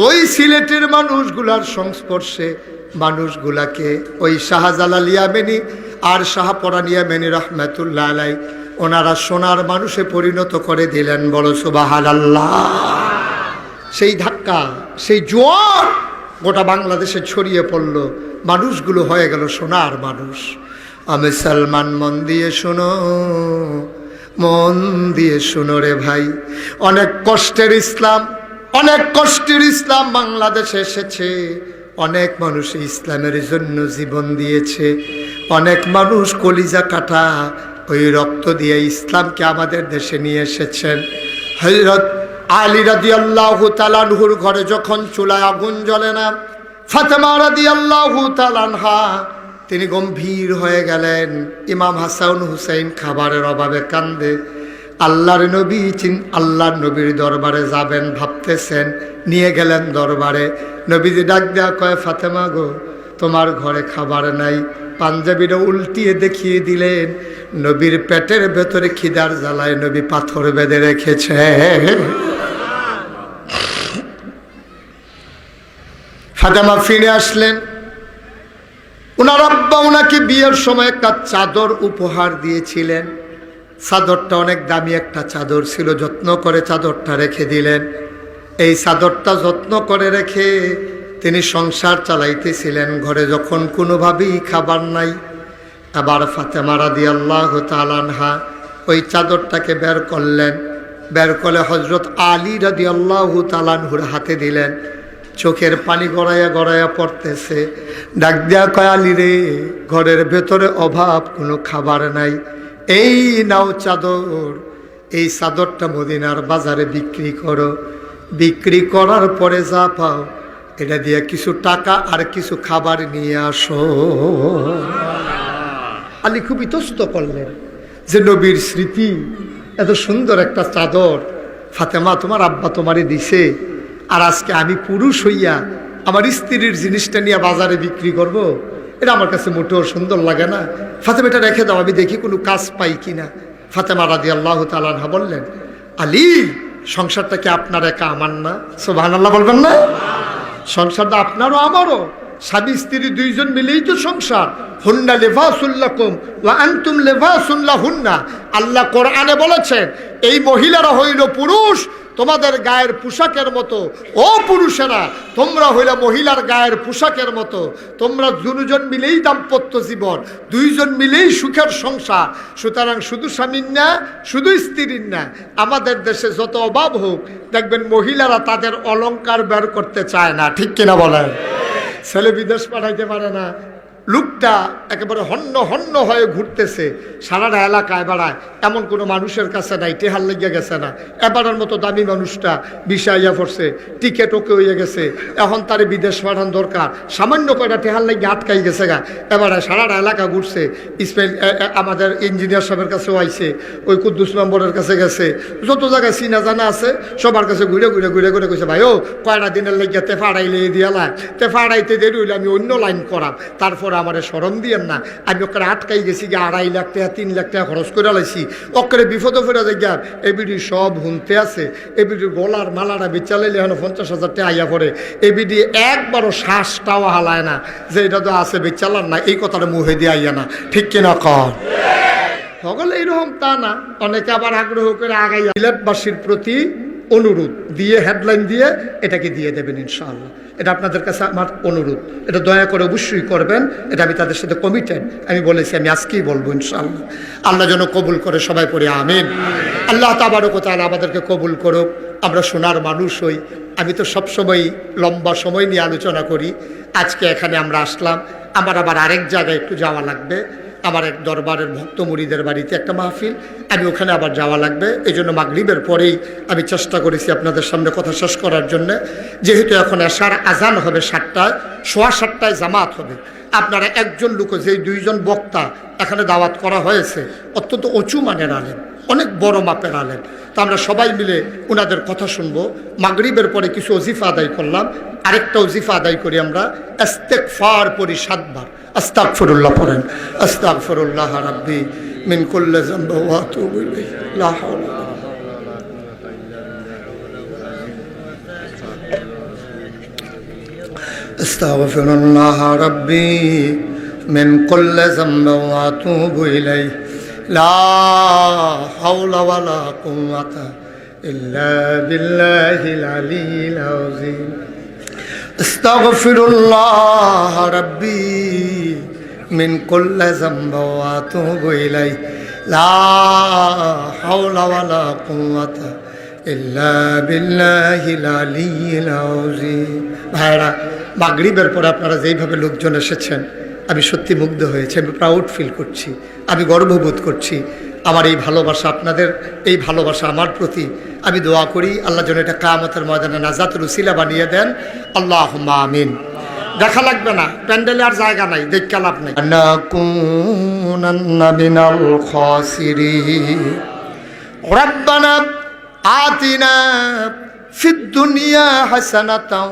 ওই সিলেটের মানুষগুলার সংস্পর্শে মানুষগুলাকে ওই শাহজালাল ইয়ামেনি আর শাহপরান ইয়ামেনি রহমাতুল্লাহ আলাই ওনারা সোনার মানুষে পরিণত করে দিলেন। বলো সুবহানাল্লাহ। সেই ধাক্কা, সেই জোয়ার গোটা বাংলাদেশে ছড়িয়ে পড়ল, মানুষগুলো হয়ে গেল সোনার মানুষ। আমি সালমান, মন দিয়ে শোনো, মন দিয়ে শোনো রে ভাই, অনেক কষ্টের ইসলাম, অনেক কষ্টের ইসলাম বাংলাদেশে এসেছে। অনেক মানুষ ইসলামের জন্য জীবন দিয়েছে, অনেক মানুষ কলিজা কাটা ওই রক্ত দিয়ে ইসলামকে আমাদের দেশে নিয়ে এসেছেন। হযরত আলী রাদিয়াল্লাহু তাআলা আনহুর ঘরে যখন চুলায় আগুন জ্বলে না, ফাতেমা রাদিয়াল্লাহু তাআলা আনহা তিনি গম্ভীর হয়ে গেলেন। ইমাম হাসান হুসাইন খাবারের অভাবে কান্দে। আল্লাহর নবী আল্লাহর নবীর দরবারে যাবেন ভাবতেছেন, নিয়ে গেলেন দরবারে। নবীজি ডাক দেয়া কয়, ফাতেমা গো, তোমার ঘরে খাবার নাই। পাঞ্জাবিটা উল্টিয়ে দেখিয়ে দিলেন, নবীর পেটের ভেতরে খিদার জ্বালায় নবী পাথর বেঁধে রেখেছে। ফাতেমা ফিরে আসলেন। ওনার আব্বা ওনাকে বিয়ের সময় একটা চাদর উপহার দিয়েছিলেন। চাদরটা অনেক দামি একটা চাদর ছিল, যত্ন করে চাদরটা রেখে দিলেন। এই চাদরটা যত্ন করে রেখে তিনি সংসার চালাইতেছিলেন। ঘরে যখন কোনোভাবেই খাবার নাই, আবার ফাতেমা রাদিয়াল্লাহু তাআলা আনহা ওই চাদরটাকে বের করলেন। বের করে হযরত আলী রাদিয়াল্লাহু তাআলা আনহুর হাতে দিলেন। চোখের পানি গড়াইয়া গড়াইয়া পড়তেছে। ডাক দেয়া কয়, আলী রে, ঘরের ভেতরে অভাব, কোনো খাবার নাই, এই নাও চাদর, এই চাদরটা মদিনার বাজারে বিক্রি করো। বিক্রি করার পরে যা পাও এটা দিয়ে কিছু টাকা আর কিছু খাবার নিয়ে আসো। আলী খুব ইতস্ত করলেন যে নবীর স্মৃতি, এত সুন্দর একটা চাদর ফাতেমা তোমার আব্বা তোমারে দিছে, আর আজকে আমি পুরুষ হইয়া আমার স্ত্রীর জিনিসটা নিয়ে বাজারে বিক্রি করব, এটা আমার কাছে মোটেও সুন্দর লাগে না। ফাতেমা এটা রেখে দাও, আমি দেখি কোনো কাজ পাই কিনা। ফাতেমা রাদিয়াল্লাহু তাআলা আনহা বললেন, আলী, সংসারটা কি আপনার একা, আমার না? সুবহানাল্লাহ বলবেন না? সংসারটা আপনারও আমারও, স্বামী স্ত্রী দুইজন মিলেই তো সংসার। হুন্না লিবাসুল লাকুম ওয়া আনতুম লিবাসুন লাহুন্না। আল্লাহ কোরআনে বলেছেন, এই মহিলারা হইল পুরুষ তোমাদের গায়ের পোশাকের মতো। ও পুরুষেরা, তোমরা হইলে মহিলার গায়ের পোশাকের মতো। তোমরা দুজন মিলেই দাম্পত্য জীবন, দুইজন মিলেই সুখের সংসার। সুতরাং শুধু স্বামীর না, শুধু স্ত্রীর না, আমাদের দেশে যত অভাব হোক, দেখবেন মহিলারা তাদের অলংকার বের করতে চায় না। ঠিক কিনা বলেন? ছেলে বিদেশ পাঠাইতে পারে না, লোকটা একেবারে হন্য হন্য হয়ে ঘুরতেছে, সারাটা এলাকায় বেড়ায়, এমন কোনো মানুষের কাছে নাই। টেহার লেগে গেছে না, এবারের মতো দামি মানুষটা বিষাইয়া পড়ছে, টিকেট ওকে হয়ে গেছে, এখন তার বিদেশ পাঠান দরকার, সামান্য কয়টা টেহার লেগে আটকাই গেছে গা। এবারে সারাটা এলাকা ঘুরছে, ইসমাইল আমাদের ইঞ্জিনিয়ার সাহেবের কাছেও আইছে, ওই কুদ্দুস নম্বরের কাছে গেছে, যত জায়গায় চিনা জানা আছে সবার কাছে ঘুরে ঘুরে ঘুরে ঘুরে কইছে, ভাই ও কয়টা দিনের লেগে তেফা আড়াইলে দিয়ালা, তেফা আড়াইতে দেরি হইলে আমি অন্য লাইন করাম, তারপর আমার শরম দিয়েন না। আমি ওকে আটকাই গেছি গিয়ে 2.5 লাখ টাকা 3 লাখ টাকা খরচ করে লাইছি, ওকে বিপদ ফেরা যাই। এবিডি সব হুনতে আছে, এবিডির গলার মালাটা বেচালাইলে এখন 50,000 টাকা আইয়া পড়ে। এবিডি একবারও শ্বাসটাও হালায় না যে এটা তো আছে বেচালার না, এই কথাটা মুহে দিয়ে আইয়া না। ঠিক কিনা কর? সকলে এইরকম তা না, অনেকে আবার আগ্রহ করে আগাইয়া। সিলেটবাসীর প্রতি অনুরোধ দিয়ে, হেডলাইন দিয়ে এটাকে দিয়ে দেবেন ইনশাআল্লাহ। এটা আপনাদের কাছে আমার অনুরোধ, এটা দয়া করে অবশ্যই করবেন। এটা আমি তাদের সাথে কমিটেড, আমি বলেছি আমি আজকেই বলবো ইনশাআল্লাহ। আল্লাহ যেন কবুল করে, সবাই পড়ে আমিন। আল্লাহ তাবারক ওয়া তাআলা আমাদেরকে কবুল করুক। আমরা শোনার মানুষ হই। আমি তো সবসময় লম্বা সময় নিয়ে আলোচনা করি। আজকে এখানে আমরা আসলাম, আমার আবার আরেক জায়গায় একটু যাওয়া লাগবে। আমার এক দরবারের ভক্ত মুরিদের বাড়িতে একটা মাহফিল, আমি ওখানে আবার যাওয়া লাগবে। এই জন্য মাগরিবের পরেই আমি চেষ্টা করেছি আপনাদের সামনে কথা শেষ করার জন্যে। যেহেতু এখন এশার আজান হবে 7টায়, 7:15 জামাত হবে। আপনারা একজন লোক, যেই 2জন বক্তা এখানে দাওয়াত করা হয়েছে, অত্যন্ত উঁচু মানের আলেম, অনেক বড় মাপের আলেম। তো আমরা সবাই মিলে ওনাদের কথা শুনবো। মাগরিবের পরে কিছু ওজিফা আদায় করলাম, আরেকটা ওজিফা আদায় করি আমরা। ইস্তেগফার পড়ি 7 বার। আস্তাগফিরুল্লাহ পড়েন। আস্তাগফিরুল্লাহ রাব্বি মিন কুল্লি যামবি ওয়া আতুবু ইলাইহি। লা হাওলা আস্তাগফিরুল্লাহ রাব্বি মিন কুল্লি যামবি ওয়া আতুবু ইলাইহি। লা হাওলা ওয়ালা কুওয়াতা ইল্লা বিল্লাহিল আলিয়্যিল আযীম। আস্তাগফিরুল্লাহ রাব্বি মিন কুল্লি যামবি ওয়া আতুবু ইলাইহি। লা হাওলা ওয়ালা কুওয়াতা ইল্লা বিল্লাহিল আলিয়্যিল আযীম। ভাইরা, মাগরিবের পরে আপনারা যেইভাবে লোকজন এসেছেন, আমি সত্যি মুগ্ধ হয়েছি। আমি প্রাউড ফিল করছি, আমি গর্ববোধ করছি। আমার এই ভালোবাসা, আপনাদের এই ভালোবাসা আমার প্রতি, আমি দোয়া করি আল্লাহ যেন এটা কিয়ামতের ময়দানে নাজাতের উসিলা বানিয়ে দেন। আল্লাহুম্মা আমিন। দেখা লাগবে না, প্যান্ডেলে আর জায়গা নাই, দেখতে লাভ নাই। নাকুনান্না মিনাল খাসিরিন। রাব্বানা আতিনা ফিদ দুনিয়া হাসানাতাও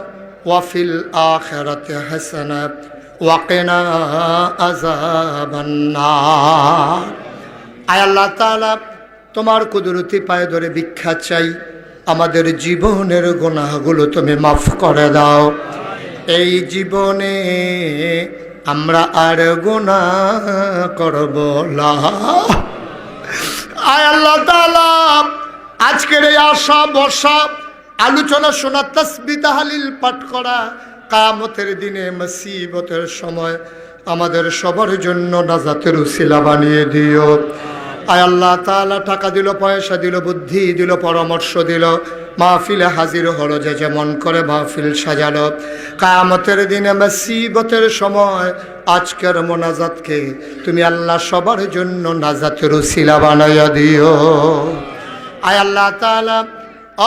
ওয়া ফিল আখিরাতি হাসানাতাও ওয়া কিনা আযাবান নার। আয় আল্লাহ তাআলা, তোমার কুদরতি পায়ে ধরে ভিক্ষা চাই, আমাদের জীবনের গুনাহগুলো তুমি মাফ করে দাও। এই জীবনে আমরা আর গুনাহ করব না। আয় আল্লাহ তাআলা, আজকের এই আশা বর্ষা আলোচনা শোনা, তাসবিহ তাহলিল পাঠ করা, কিয়ামতের দিনে মুসিবতের সময় আমাদের সবার জন্য নাজাতের উসিলা বানিয়ে দিও। আয় আল্লাহ তাআলা, টাকা দিল, পয়সা দিল, বুদ্ধি দিল, পরামর্শ দিল, মাহফিলে হাজির হলো, যে যেমন করে মাহফিল সাজালো, কিয়ামতের দিনে মুসিবতের সময় আজকের মোনাজাতকে তুমি আল্লাহ সবার জন্য নাজাতের উসিলা বানাইয়া দিও। আয় আল্লাহ তাআলা,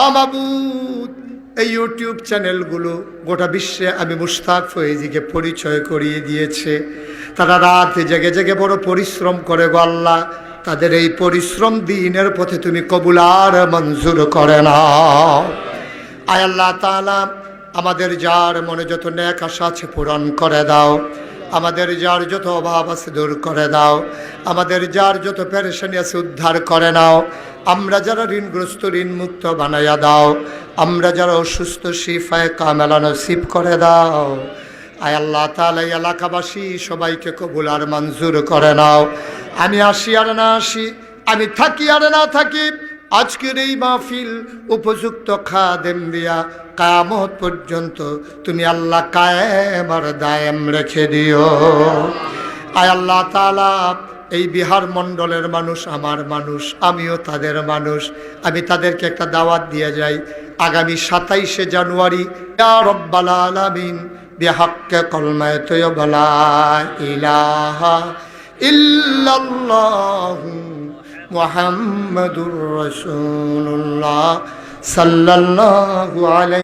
ও মাবুদ, এই ইউটিউব চ্যানেলগুলো গোটা বিশ্বে আমি মুশতাক ফয়েজিকে পরিচয় করিয়ে দিয়েছে। তারা রাত জেগে জেগে বড় পরিশ্রম করে গো আল্লাহ, তাদের এই পরিশ্রম দিনের পথে তুমি কবুল আর মঞ্জুর করে নাও। আয় আল্লাহ তাআলা, আমাদের যার মনে যত নেক আশা আছে পূরণ করে দাও, আমাদের যার যত অভাব আছে দূর করে দাও, আমাদের যার যত পেরেশানি আছে উদ্ধার করে নাও, আমরা যারা ঋণগ্রস্ত ঋণ মুক্ত বানাইয়া দাও, আমরা যারা অসুস্থ শিফায়ে কামেলা নসিব করে দাও। আয় আল্লাহ তাআলা, এলাকাবাসী সবাইকে কবুল আর মঞ্জুর করে নাও। আমি আসি আর না আসি, আমি থাকি আর না থাকি, আজকের এই মাহফিল উপযুক্ত খাদেম দিয়া কিয়ামত পর্যন্ত তুমি আল্লাহ কায়েম আর দায়েম রেখে দিও। আয় আল্লাহ তাআলা, এই বিহার মণ্ডলের মানুষ আমার মানুষ, আমিও তাদের মানুষ, আমি তাদেরকে একটা দাওয়াত দিয়ে যাই। আগামী 27শে জানুয়ারি ইয়া রব্বাল আলামিন বিহাক্কে কলমায়ে তয়্যিবা লা ইলাহা ইল্লাল্লাহু মুহাম্মাদুর রাসূলুল্লাহ সাল্লাল্লাহু আলাইহি